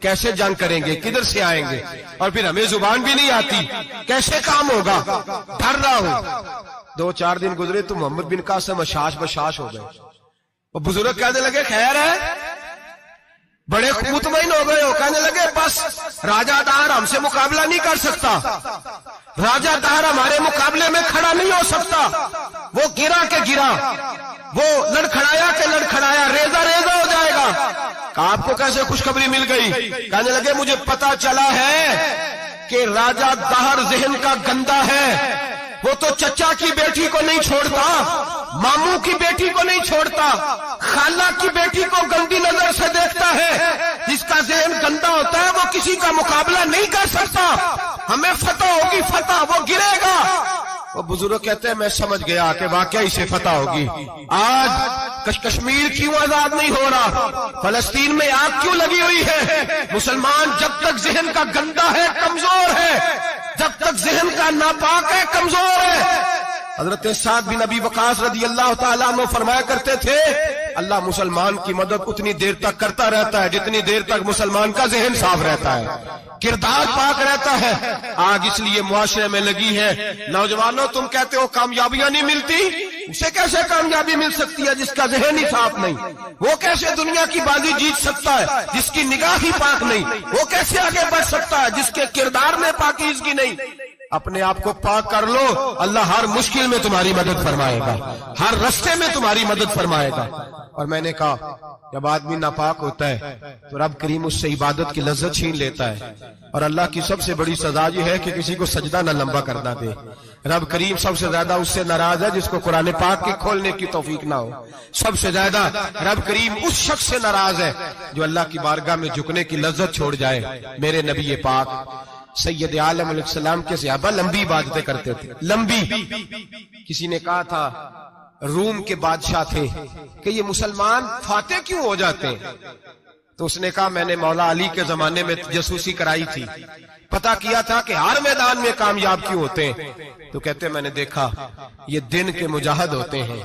کیسے جنگ کریں گے، کدھر سے آئیں گے، اور پھر ہمیں زبان بھی نہیں آتی، کیسے کام ہوگا، ڈر رہا ہوں۔ 2-4 دن گزرے تو محمد بن قاسم اشاش بشاش ہو گئے۔ وہ بزرگ کہنے لگے خیر ہے، بڑے مطمئن ہو گئے ہو؟ کہنے لگے بس راجہ دہر ہم سے مقابلہ نہیں کر سکتا، راجہ دہر ہمارے مقابلے میں کھڑا نہیں ہو سکتا، وہ گرا کے گرا، وہ لڑکھڑایا کے لڑکھڑایا، ریزہ ریزہ ہو جائے گا۔ کہا آپ کو کیسے خوشخبری مل گئی؟ کہنے لگے مجھے پتا چلا ہے کہ راجہ دہر ذہن کا گندا ہے، وہ تو چچا کی بیٹی کو نہیں چھوڑتا، ماموں کی بیٹی کو نہیں چھوڑتا، خالہ کی بیٹی کو گندی نظر سے دیکھتا ہے۔ جس کا ذہن گندا ہوتا ہے وہ کسی کا مقابلہ نہیں کر سکتا، ہمیں فتح ہوگی، فتح، وہ گرے گا۔ وہ بزرگ کہتے ہیں میں سمجھ گیا کہ واقعی سے فتح ہوگی۔ آج کشمیر کیوں آزاد نہیں ہو رہا، فلسطین میں آگ کیوں لگی ہوئی ہے؟ مسلمان جب تک ذہن کا گندا ہے کمزور ہے، جب تک ذہن کا ناپاک ہے کمزور ہے۔ حضرت سعد بن ابی وقاص رضی اللہ تعالیٰ عنہ فرمایا کرتے تھے اللہ مسلمان کی مدد اتنی دیر تک کرتا رہتا ہے جتنی دیر تک مسلمان کا ذہن صاف رہتا ہے، کردار پاک رہتا ہے۔ آگ اس لیے معاشرے میں لگی ہے، نوجوانوں تم کہتے ہو کامیابیاں نہیں ملتی، اسے کیسے کامیابی مل سکتی ہے جس کا ذہن ہی صاف نہیں؟ وہ کیسے دنیا کی بازی جیت سکتا ہے جس کی نگاہ ہی پاک نہیں؟ وہ کیسے آگے بڑھ سکتا ہے جس کے کردار میں پاکیزگی نہیں؟ اپنے آپ کو پاک کر لو، اللہ ہر مشکل میں تمہاری مدد فرمائے گا، ہر رستے میں تمہاری مدد فرمائے گا۔ اور میں نے کہا جب آدمی ناپاک ہوتا ہے تو رب کریم اس سے عبادت کی لذت چھین لیتا ہے، اور اللہ کی سب سے بڑی سزا یہ ہے کہ کسی کو سجدہ نہ لمبا کرنا دے۔ رب کریم سب سے زیادہ اس سے ناراض ہے جس کو قرآن پاک کے کھولنے کی توفیق نہ ہو۔ سب سے زیادہ رب کریم اس شخص سے ناراض ہے جو اللہ کی بارگاہ میں جھکنے کی لذت چھوڑ جائے۔ میرے نبی پاک سید عالم علیہ السلام کے صحابہ لمبی عبادتیں کرتے تھے، لمبی۔ کسی نے کہا تھا روم کے بادشاہ تھے کہ یہ مسلمان فاتح کیوں ہو جاتے ہیں؟ تو اس نے کہا میں نے مولا علی کے زمانے میں جاسوسی کرائی تھی، پتا کیا تھا کہ ہر میدان میں کامیاب کیوں ہوتے ہیں۔ تو کہتے ہیں میں نے دیکھا یہ دن کے مجاہد ہوتے ہیں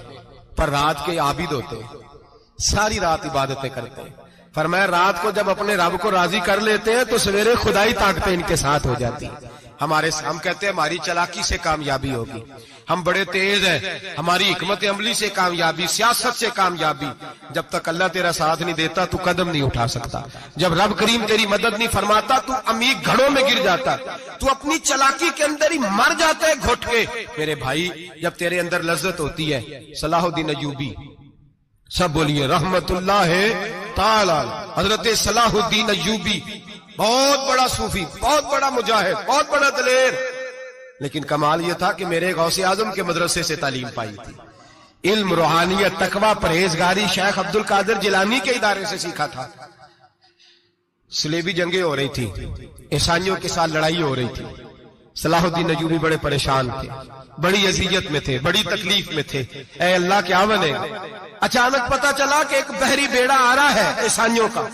پر رات کے عابد ہوتے ہیں، ساری رات عبادتیں کرتے ہیں۔ فرمایا رات کو جب اپنے رب کو راضی کر لیتے ہیں تو سویرے خدائی طاقتیں ان کے ساتھ ہو جاتی ہیں۔ ہم کہتے ہیں ہماری چلاکی سے کامیابی ہوگی، ہم بڑے تیز ہیں، ہماری حکمت عملی سے کامیابی، سیاست سے کامیابی۔ جب تک اللہ تیرا ساتھ نہیں دیتا تو قدم نہیں اٹھا سکتا، جب رب کریم تیری مدد نہیں فرماتا تو عمیق گھڑوں میں گر جاتا، تو اپنی چلاکی کے اندر ہی مر جاتا ہے گھٹ کے۔ میرے بھائی جب تیرے اندر لذت ہوتی ہے، صلاح الدین ایوبی، سب بولیے رحمت اللہ تعالی، حضرت صلاح الدین ایوبی بہت بڑا صوفی، بہت بڑا مجاہد، بہت بڑا دلیر، لیکن کمال یہ تھا کہ میرے غوث اعظم کے مدرسے سے تعلیم پائی تھی، علم، روحانیت، تقوی، پرہیزگاری شیخ عبد القادر جیلانی کے ادارے سے سیکھا تھا۔ صلیبی جنگیں ہو رہی تھی، عیسائیوں کے ساتھ لڑائی ہو رہی تھی، صلاح الدین ایوبی بڑے پریشان تھے، بڑی اذیت میں تھے، بڑی تکلیف میں تھے، اے اللہ کیا بنے گا؟ اچانک پتا چلا کہ ایک بحری بیڑا آ رہا ہے عیسائیوں کا،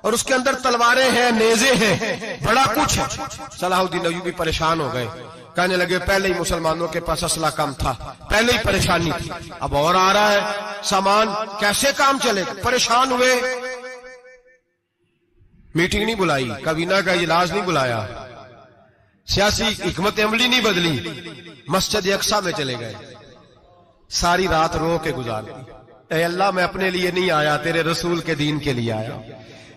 اور اس کے اندر تلواریں ہیں، نیزے ہیں، بڑا کچھ ہے۔ صلاح الدین ایوبی پریشان ہو گئے، کہنے لگے پہلے ہی مسلمانوں کے پاس اسلحہ کم تھا، پہلے ہی پریشانی تھی، اب اور آ رہا ہے سامان، کیسے کام چلے گا؟ پریشان ہوئے، میٹنگ نہیں بلائی، کابینہ کا اجلاس نہیں بلایا، سیاسی حکمت عملی نہیں بدلی، مسجد اقصی میں چلے گئے، ساری رات رو کے گزار دی۔ اے اللہ میں اپنے لیے نہیں آیا، تیرے رسول کے دین کے لیے آیا۔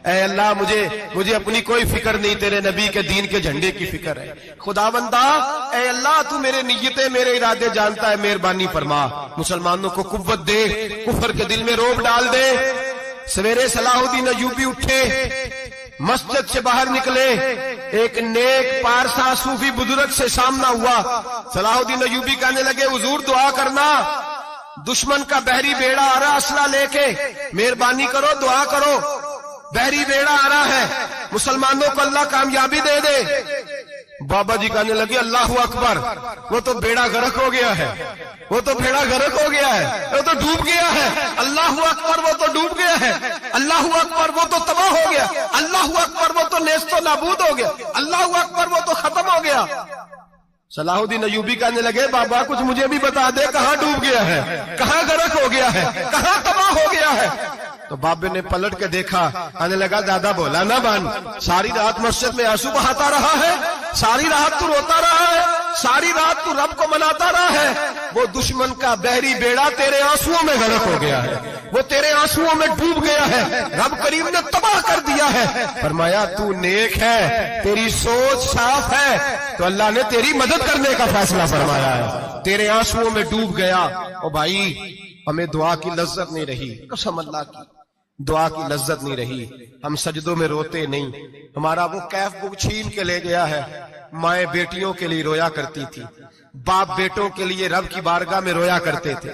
اے اللہ مجھے اپنی کوئی فکر نہیں، تیرے نبی کے دین کے جھنڈے کی فکر ہے۔ خدا بندہ اے اللہ تو میرے نیتیں، میرے ارادے جانتا ہے، مہربانی فرما، مسلمانوں کو قوت دے، کفر کے دل میں رعب ڈال دے۔ سویرے صلاح الدین ایوبی اٹھے، مسجد سے باہر نکلے، ایک نیک پارسا صوفی بزرگ سے سامنا ہوا۔ صلاح الدین ایوبی کہنے لگے حضور دعا کرنا، دشمن کا بحری بیڑا آ رہا اسلحہ لے کے، مہربانی کرو دعا کرو، بحری بیڑا آ رہا ہے، مسلمانوں کو اللہ کامیابی دے دے۔ بابا جی کہنے لگے اللہ اکبر، وہ تو بیڑا غرق ہو گیا ہے، وہ تو بیڑا غرق ہو گیا ہے، وہ تو ڈوب گیا ہے، اللہ اکبر وہ تو ڈوب گیا ہے, اللہ اکبر وہ تو تباہ ہو گیا, اللہ اکبر وہ تو نیست و نابود ہو گیا, اللہ اکبر وہ تو ختم ہو گیا. صلاح الدین ایوبی کہنے لگے بابا کچھ مجھے بھی بتا دے, کہاں ڈوب گیا ہے, کہاں غرق ہو گیا ہے, کہاں تباہ ہو گیا ہے. تو بابے نے پلٹ کے دیکھا, آنے لگا دادا بولا نہ بان, ساری رات مسجد میں آنسو بہاتا رہا ہے, ساری رات تو روتا رہا ہے, ساری رات تو رب کو مناتا رہا ہے, وہ دشمن کا بحری بیڑا تیرے آنسوؤں میں غرق ہو گیا ہے, وہ تیرے آنسوؤں میں ڈوب گیا ہے, رب کریم نے تباہ کر دیا ہے. فرمایا تو نیک ہے, تیری سوچ صاف ہے, تو اللہ نے تیری مدد کرنے کا فیصلہ فرمایا ہے, تیرے آنسوؤں میں ڈوب گیا. او بھائی ہمیں دعا کی لذت نہیں رہی, قسم اللہ کی دعا کی لذت نہیں رہی, ہم سجدوں میں روتے نہیں, ہمارا وہ کیف بک چھین کے لے گیا ہے. مائیں بیٹیوں کے لیے رویا کرتی تھی, باپ بیٹوں کے لیے رب کی بارگاہ میں رویا کرتے تھے,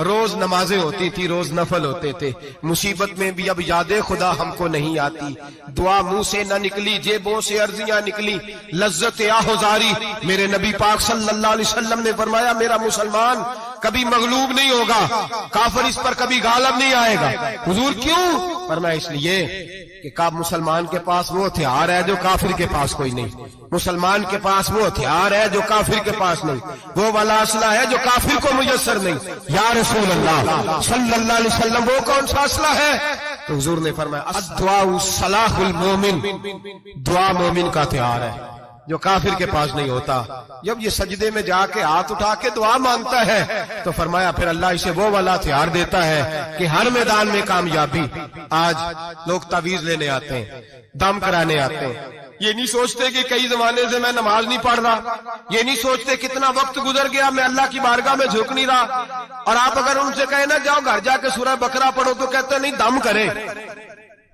روز نمازیں ہوتی تھی, روز نفل ہوتے تھے. مصیبت میں بھی اب یاد خدا ہم کو نہیں آتی, دعا منہ سے نہ نکلی, جیبوں سے عرضیاں نکلی, لذت آہوزاری. میرے نبی پاک صلی اللہ علیہ وسلم نے فرمایا میرا مسلمان کبھی مغلوب نہیں ہوگا, کافر اس پر کبھی غالب نہیں آئے گا. حضور کیوں؟ فرمایا اس لیے کہ مسلمان کے پاس وہ ہتھیار ہے جو کافر کے پاس کوئی نہیں, مسلمان کے پاس وہ ہتھیار ہے جو کافر کے پاس نہیں, وہ والا اسلحہ ہے جو کافر کو میسر نہیں. یا رسول اللہ صلی اللہ علیہ وسلم وہ کون سا اسلحہ ہے؟ تو حضور نے فرمایا الدعاء صلاح المومن, دعا مومن کا ہتھیار ہے جو کافر کے پاس نہیں ہوتا. جب یہ سجدے میں جا کے ہاتھ اٹھا کے دعا مانگتا ہے تو فرمایا پھر اللہ اسے وہ والا ہتھیار دیتا ہے کہ ہر میدان میں کامیابی. آج لوگ تعویذ لینے آتے ہیں, دم کرانے آتے ہیں, یہ نہیں سوچتے کہ کئی زمانے سے میں نماز نہیں پڑھ رہا, یہ نہیں سوچتے کتنا وقت گزر گیا میں اللہ کی بارگاہ میں جھک نہیں رہا. اور آپ اگر ان سے کہیں نا جاؤ گھر جا کے سورہ بقرہ پڑھو تو کہتے ہیں نہیں دم کرے.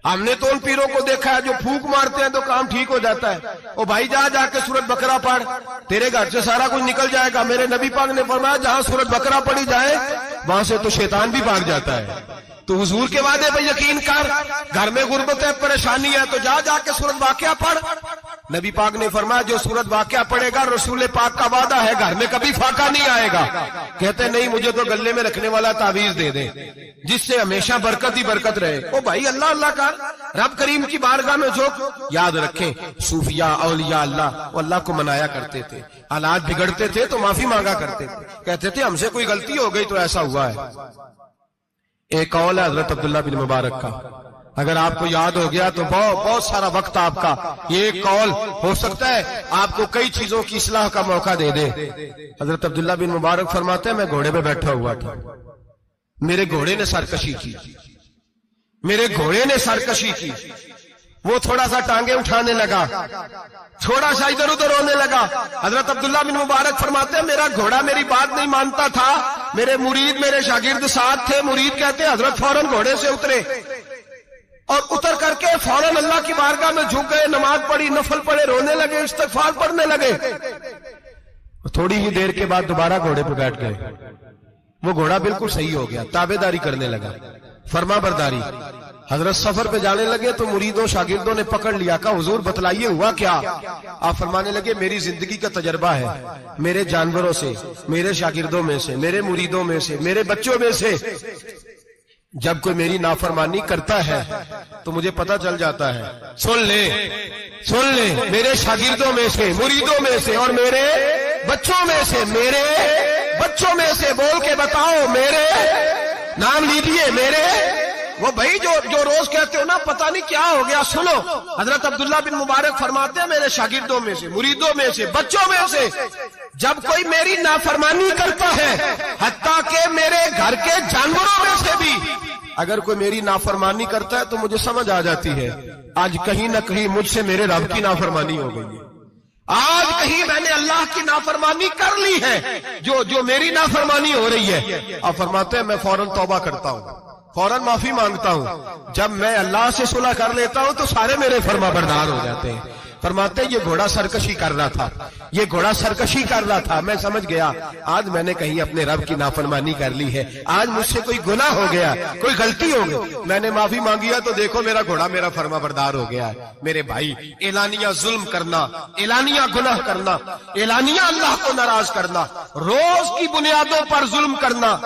ہم نے تو ان پیروں کو دیکھا ہے جو پھونک مارتے ہیں تو کام ٹھیک ہو جاتا ہے. او بھائی جا کے سورۃ بقرہ پڑھ, تیرے گھر سے سارا کچھ نکل جائے گا. میرے نبی پاک نے فرمایا جہاں سورۃ بقرہ پڑھی جائے وہاں سے تو شیطان بھی بھاگ جاتا ہے. تو حضور کے وعدے پہ یقین کر, گھر میں غربت ہے, پریشانی ہے, تو جا کے سورۃ واقعہ پڑھ. نبی پاک نے فرمایا جو سورۃ واقعہ پڑھے گا رسول پاک کا وعدہ ہے گھر میں کبھی فاقہ نہیں آئے گا. کہتے نہیں مجھے تو گلے میں رکھنے والا تعویذ دے دیں جس سے ہمیشہ برکت ہی برکت رہے. او بھائی اللہ اللہ کا, رب کریم کی بارگاہ میں جھوک. یاد رکھیں صوفیاء اولیاء اللہ وہ اللہ کو منایا کرتے تھے, حالات بگڑتے تھے تو معافی مانگا کرتے تھے, کہتے تھے ہم سے کوئی غلطی ہو گئی تو ایسا ہوا ہے. ایک قول ہے حضرت عبداللہ بن مبارک کا, اگر آپ کو یاد ہو گیا تو بہت سارا وقت آپ کا, یہ ایک قول ہو سکتا ہے آپ کو کئی چیزوں کی اصلاح کا موقع دے دے. حضرت عبداللہ بن مبارک فرماتے ہیں میں گھوڑے پہ بیٹھا ہوا تھا, میرے گھوڑے نے سرکشی کی, میرے گھوڑے نے سرکشی کی, وہ تھوڑا سا ٹانگیں اٹھانے لگا, تھوڑا سا ادھر ادھر ہونے لگا. حضرت عبداللہ بن مبارک فرماتے ہیں میرا گھوڑا میری بات نہیں مانتا تھا, میرے مرید میرے شاگرد ساتھ تھے. مرید کہتے ہیں حضرت فوراً گھوڑے سے اترے اور اتر کر کے فوراً اللہ کی بارگاہ میں جھک گئے, نماز پڑھی, نفل پڑھے, رونے لگے, استغفار پڑھنے لگے. تھوڑی ہی دیر کے بعد دوبارہ گھوڑے پہ بیٹھ گئے. وہ گھوڑا بالکل صحیح ہو گیا, تابعداری کرنے لگا, فرما برداری. حضرت سفر پہ جانے لگے تو مریدوں شاگردوں نے پکڑ لیا, کہا حضور بتلائیے ہوا کیا؟ آپ فرمانے لگے میری زندگی کا تجربہ ہے, میرے جانوروں سے, میرے شاگردوں میں سے, میرے مریدوں میں سے, میرے بچوں میں سے جب کوئی میری نافرمانی کرتا ہے تو مجھے پتا چل جاتا ہے. سن لے میرے شاگردوں میں سے, مریدوں میں سے اور میرے بچوں میں سے, میرے بچوں میں سے بول کے بتاؤ, میرے نام لیجیے, میرے وہ بھائی جو روز کہتے ہو نا پتہ نہیں کیا ہو گیا. سنو حضرت عبداللہ بن مبارک فرماتے ہیں میرے شاگردوں میں سے, مریدوں میں سے, بچوں میں سے جب کوئی میری نافرمانی کرتا ہے, حتیٰ کہ میرے گھر کے جانوروں میں سے بھی اگر کوئی میری نافرمانی کرتا ہے تو مجھے سمجھ آ جاتی ہے آج کہیں نہ کہیں مجھ سے میرے رب کی نافرمانی ہو گئی ہے, آج کہیں میں نے اللہ کی نافرمانی کر لی ہے جو میری نافرمانی ہو رہی ہے. آپ فرماتے ہیں میں فوراً توبہ کرتا ہوں, فوراً معافی مانگتا ہوں. جب میں اللہ سے صلح کر لیتا ہوں تو سارے میرے فرما بردار ہو جاتے ہیں. فرماتے یہ گھوڑا سرکشی کر رہا تھا، یہ گھوڑا سرکشی کر رہا تھا، میں سمجھ گیا آج میں نے کہیں اپنے رب کی نافرمانی کر لی ہے، آج مجھ سے کوئی گناہ ہو گیا، کوئی غلطی ہو گئی، میں نے معافی مانگی ہے تو دیکھو میرا گھوڑا میرا فرما بردار ہو گیا ہے۔ میرے بھائی، اعلانیہ ظلم کرنا، اعلانیہ گناہ کرنا، اعلانیہ اللہ کو ناراض کرنا، روز کی بنیادوں پر ظلم کرنا،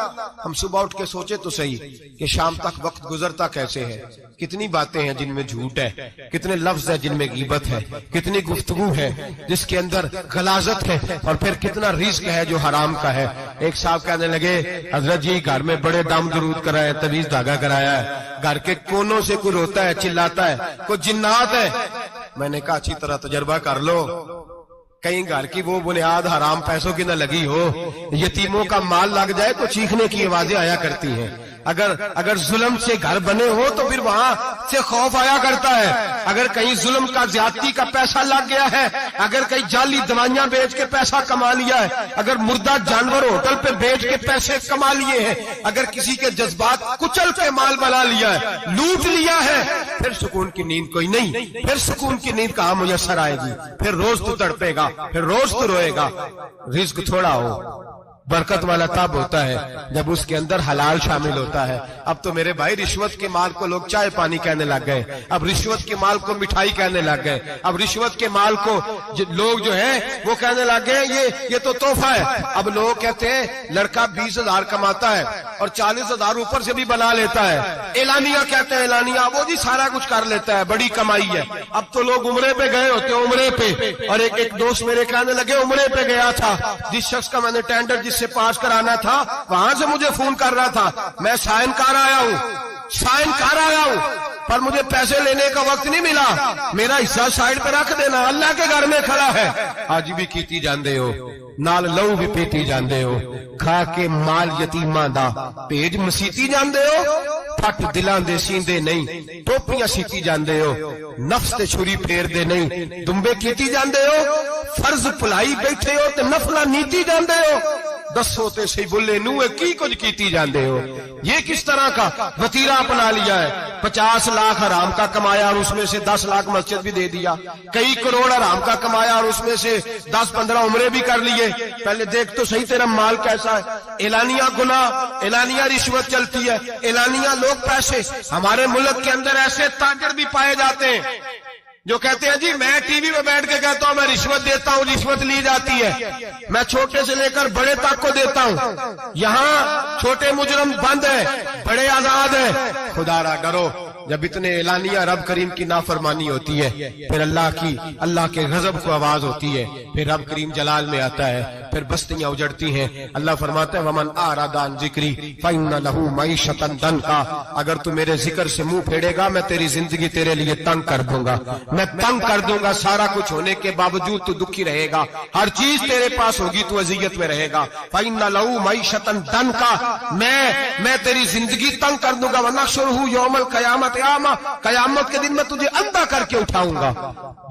ہم صبح اٹھ کے سوچے تو صحیح کہ شام تک وقت گزرتا کیسے ہے، کتنی باتیں ہیں جن میں جھوٹ ہے، کتنے لفظ ہیں جن میں غیبت ہے، کتنی گفتگو ہے جس کے اندر غلاظت ہے، اور پھر کتنا رزق ہے جو حرام کا ہے۔ ایک صاحب کہنے لگے حضرت جی گھر میں بڑے دم درود کرایا، طویل دھاگا کرایا ہے، گھر کے کونوں سے کوئی روتا ہے، چلاتا ہے، کوئی جنات ہے۔ میں نے کہا اچھی طرح تجربہ کر لو، کہیں گھر کی وہ بنیاد حرام پیسوں کی نہ لگی ہو، یتیموں کا مال لگ جائے تو چیخنے کی آوازیں آیا کرتی ہیں۔ اگر ظلم سے گھر بنے ہو تو پھر وہاں سے خوف آیا کرتا ہے، اگر کہیں ظلم کا زیادتی کا پیسہ لگ گیا ہے، اگر کہیں جعلی دوائیاں بیچ کے پیسہ کما لیا ہے، اگر مردہ جانور ہوٹل پہ بیچ کے پیسے کما لیے ہیں، اگر کسی کے جذبات کچل کے مال بنا لیا ہے، لوٹ لیا ہے، پھر سکون کی نیند کوئی نہیں، پھر سکون کی نیند کہاں میسر آئے گی؟ پھر روز تو تڑپے گا، پھر روز تو روئے گا۔ رزق تھوڑا ہو، برکت والا تب ہوتا ہے جب اس کے اندر حلال شامل ہوتا ہے۔ اب تو میرے بھائی رشوت کے مال کو لوگ چائے پانی کہنے لگ گئے، اب رشوت کے مال کو مٹھائی کہنے لگ گئے، اب رشوت کے مال کو لوگ جو ہے وہ کہنے لگ گئے یہ تو تحفہ ہے۔ اب لوگ کہتے ہیں لڑکا 20,000 کماتا ہے اور 40,000 اوپر سے بھی بنا لیتا ہے، اعلانیہ کہتے ہیں، اعلانیہ وہ جی سارا کچھ کر لیتا ہے، بڑی کمائی ہے۔ اب تو لوگ عمرے پہ گئے ہوتے ہیں، عمرے پہ، اور ایک دوست میرے کہنے لگے عمرے پہ گیا تھا، جس شخص کا میں نے ٹینڈر جس سے پاس کرانا تھا وہاں سے مجھے فون کر رہا تھا، میں سائن کر آیا ہوں پر مجھے پیسے لینے کا وقت نہیں ملا، میرا حصہ سائڈ پہ رکھ دینا، اللہ کے گھر میں کھڑا ہے۔ آج بھی کیتی جاندے ہو، نال لہو بھی پیتی جاندے ہو، کھا کے مال یتیماں دا پیج مسیتی جاندے ہو، پھٹ دلاں دے سیندے نہیں، ٹوپیاں سیتی جاندے ہو، نفس تے چھری پھیر دے نہیں، دمبے کیتی جاندے ہو، فرض پلائی بیٹھے ہو تے نفلہ نیتی جاندے ہو، دسو تے سی بلے نوے کی کچھ کیتی جاندے ہو۔ یہ کس طرح کا وتیرہ اپنا لیا ہے؟ 50 لاکھ حرام کا کمایا اور اس میں سے 10 لاکھ مسجد بھی دے دیا، کئی کروڑ حرام کا کمایا اور اس میں سے 10-15 عمرے بھی کر لیے۔ پہلے دیکھ تو صحیح تیرا مال کیسا ہے۔ اعلانیہ گناہ، اعلانیہ رشوت چلتی ہے، اعلانیہ لوگ پیسے۔ ہمارے ملک کے اندر ایسے تاجر بھی پائے جاتے ہیں جو کہتے ہیں جی میں ٹی وی میں بیٹھ کے کہتا ہوں میں رشوت دیتا ہوں، رشوت لی جاتی ہے، میں چھوٹے سے لے کر بڑے تک کو دیتا ہوں، یہاں چھوٹے مجرم بند ہیں، بڑے آزاد ہیں۔ خدا را ڈرو، جب اتنے اعلانیہ رب کریم کی نافرمانی ہوتی ہے، پھر اللہ کے غضب کو آواز ہوتی ہے، پھر رب کریم جلال میں آتا ہے، پھر بستیاں اجڑتی ہیں۔ اللہ فرماتا ہے وَمَنْ أَعْرَضَ عَنْ ذِكْرِي فَإِنَّ لَهُ مَعِيشَةً ضَنْكًا، اگر تو میرے ذکر سے منہ پھیرے گا میں تیری زندگی تیرے لیے تنگ کر دوں گا، میں تنگ کر دوں گا، سارا کچھ ہونے کے باوجود تو دکھی رہے گا، ہر چیز تیرے پاس ہوگی تو اذیت میں رہے گا۔ فَإِنَّ لَهُ مَعِيشَةً ضَنْكًا، میں تیری زندگی تنگ کر دوں گا۔ وَنَحْشُرُهُ يَوْمَ الْقِيَامَةِ أَعْمَىٰ، قیامت کے دن میں تجھے اندھا کر کے اٹھاؤں گا۔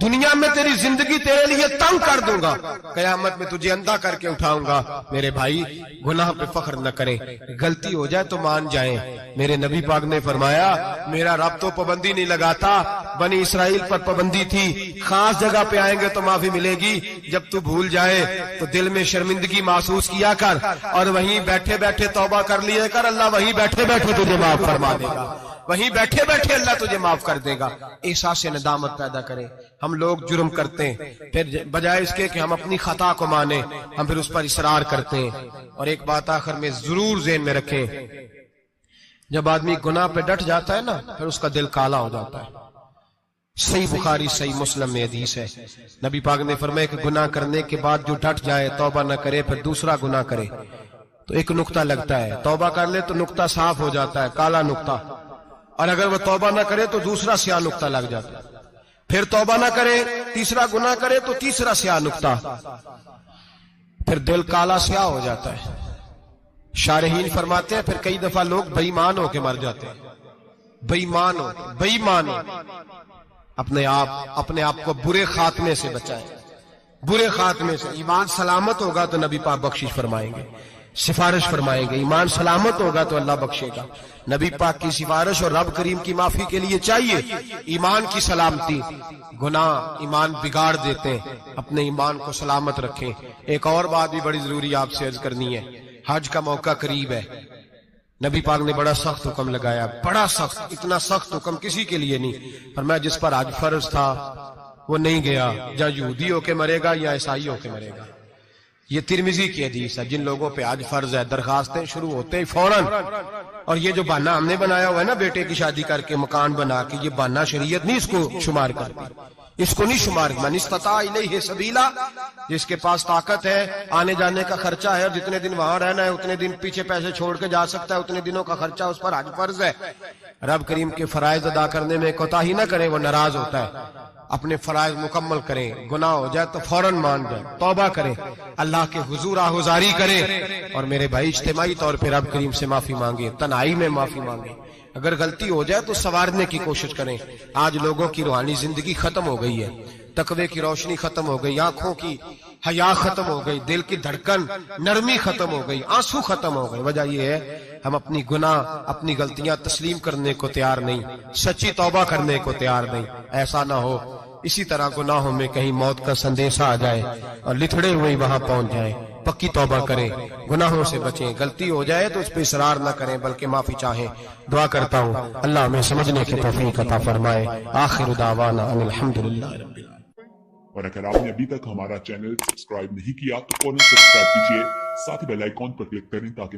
دنیا میں تیری زندگی تیرے لیے تنگ کر دوں گا، قیامت میں تجھے اندھا کر کے اٹھاؤں گا۔ میرے بھائی گناہ پہ فخر نہ کریں، غلطی ہو جائے تو مان جائیں۔ میرے نبی پاک نے فرمایا میرا رب تو پابندی نہیں لگاتا، بنی اسرائیل پر پابندی تھی، خاص جگہ پہ آئیں گے تو معافی ملے گی، جب تو بھول جائے تو دل میں شرمندگی محسوس کیا کر اور وہیں بیٹھے بیٹھے توبہ کر لیے کر، اللہ وہیں بیٹھے بیٹھے تجھے معاف فرما دے گا، وہیں بیٹھے بیٹھے اللہ تجھے معاف کر دے گا۔ احساس ندامت پیدا کریں۔ ہم لوگ جرم کرتے ہیں، پھر بجائے اس کے کہ ہم اپنی خطا کو مانیں ہم پھر اس پر اصرار کرتے ہیں۔ اور ایک بات آخر میں ضرور ذہن میں رکھیں، جب آدمی گناہ پہ ڈٹ جاتا ہے نا پھر اس کا دل کالا ہو جاتا ہے۔ صحیح بخاری صحیح مسلم میں حدیث ہے، نبی پاک نے فرمایا کہ گناہ کرنے کے بعد جو ڈٹ جائے، توبہ نہ کرے، پھر دوسرا گناہ کرے تو ایک نقطہ لگتا ہے، توبہ کر لے تو نقطہ صاف ہو جاتا ہے، کالا نقطہ، اور اگر وہ توبہ نہ کرے تو دوسرا سیاہ نقطہ لگ جاتا ہے، پھر توبہ نہ کرے، تیسرا گناہ کرے تو تیسرا سیاہ نقطہ، پھر دل کالا سیاہ ہو جاتا ہے۔ شارحین فرماتے ہیں پھر کئی دفعہ لوگ بے ایمان ہو کے مر جاتے ہیں، بے ایمان ہو۔ اپنے آپ کو برے خاتمے سے بچائیں، برے خاتمے سے۔ ایمان سلامت ہوگا تو نبی پاک بخشش فرمائیں گے۔ سفارش فرمائیں گے. ایمان سلامت ہوگا تو اللہ بخشے گا. نبی پاک کی سفارش اور رب کریم کی معافی کے لیے چاہیے ایمان کی سلامتی. گناہ ایمان بگاڑ دیتے ہیں. اپنے ایمان کو سلامت رکھیں. ایک اور بات بھی بڑی ضروری آپ سے عرض کرنی ہے. حج کا موقع قریب ہے. نبی پاک نے بڑا سخت حکم لگایا, بڑا سخت, اتنا سخت حکم کسی کے لیے نہیں. اور میں جس پر حج فرض تھا وہ نہیں گیا, یا یہودی ہو کے مرے گا یا عیسائی ہو کے مرے گا. یہ ترمذی کی حدیث ہے. جن لوگوں پہ حج فرض ہے درخواستیں شروع ہوتے ہیں فوراً. اور یہ جو بہانہ ہم نے بنایا ہوا ہے نا بیٹے کی شادی کر کے مکان بنا کے, یہ بہانہ شریعت نہیں اس کو شمار کرتی. اس کو نہیں شمار. من استطاع الیہ سبیلا, جس کے پاس طاقت ہے, آنے جانے کا خرچہ ہے, اور جتنے دن وہاں رہنا ہے اتنے دن پیچھے پیسے چھوڑ کے جا سکتا ہے, اتنے دنوں کا خرچہ اس پر حج فرض ہے. رب کریم کے فرائض ادا کرنے میں کوتاہی نہ کرے, وہ ناراض ہوتا ہے. اپنے فرائض مکمل کریں. گناہ ہو جائے تو فوراً مان جائیں, توبہ کریں, اللہ کے حضور آہوزاری کریں. اور میرے بھائی اجتماعی طور پہ رب کریم سے معافی مانگیں, تنہائی میں معافی مانگیں. اگر غلطی ہو جائے تو سنوارنے کی کوشش کریں. آج لوگوں کی روحانی زندگی ختم ہو گئی ہے, تقوی کی روشنی ختم ہو گئی, آنکھوں کی حیا ختم ہو گئی, دل کی دھڑکن نرمی ختم ہو گئی, آنسو ختم ہو گئے. وجہ یہ ہے ہم اپنی گناہ اپنی غلطیاں تسلیم کرنے کو تیار نہیں, سچی توبہ کرنے کو تیار نہیں. ایسا نہ ہو اسی طرح گناہوں میں کہیں موت کا سندیشہ آ جائے اور لتھڑے ہوئے وہاں پہنچ جائیں. پکی توبہ کریں, گناہوں سے بچیں. غلطی ہو جائے تو اس پہ اصرار نہ کریں بلکہ معافی چاہیں. دعا کرتا ہوں اللہ ہمیں سمجھنے کی توفیق عطا فرمائے. آخر دعوانا ان الحمدللہ رب العالمین. اور اگر آپ نے ابھی تک ہمارا چینل سبسکرائب نہیں کیا تو فوراً سبسکرائب کیجیے, ساتھ ہی بیل آئیکن پر کلک کریں تاکہ